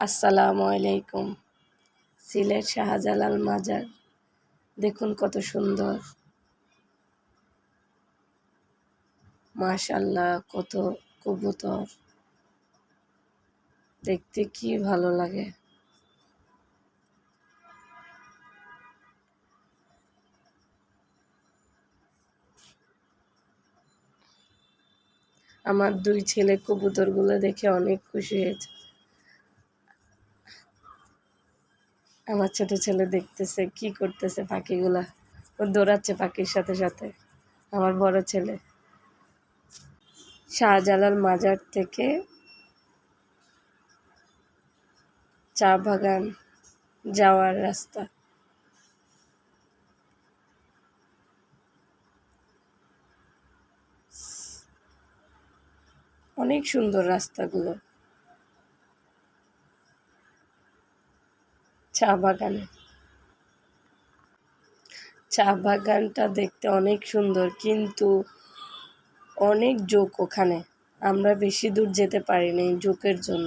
আসসালামু আলাইকুম। সিলেট শাহজালাল মাজার দেখুন কত সুন্দর, মাশাআল্লাহ। কত কবুতর, দেখতে কি ভালো লাগে। আমার 2 ছেলে কবুতরগুলো দেখে অনেক খুশি হয়েছে। আমার ছোট ছেলে দেখতেছে কি করতেছে, পাখিগুলা ও দৌড়াচ্ছে পাখির সাথে সাথে। আমার বড় ছেলে শাহজালাল মাজার থেকে চা বাগান যাওয়ার রাস্তা। অনেক সুন্দর রাস্তাগুলো। চা বাগানটা দেখতে অনেক সুন্দর, কিন্তু অনেক ঝোঁক ওখানে। আমরা বেশি দূর যেতে পারিনি ঝোঁকের জন্য।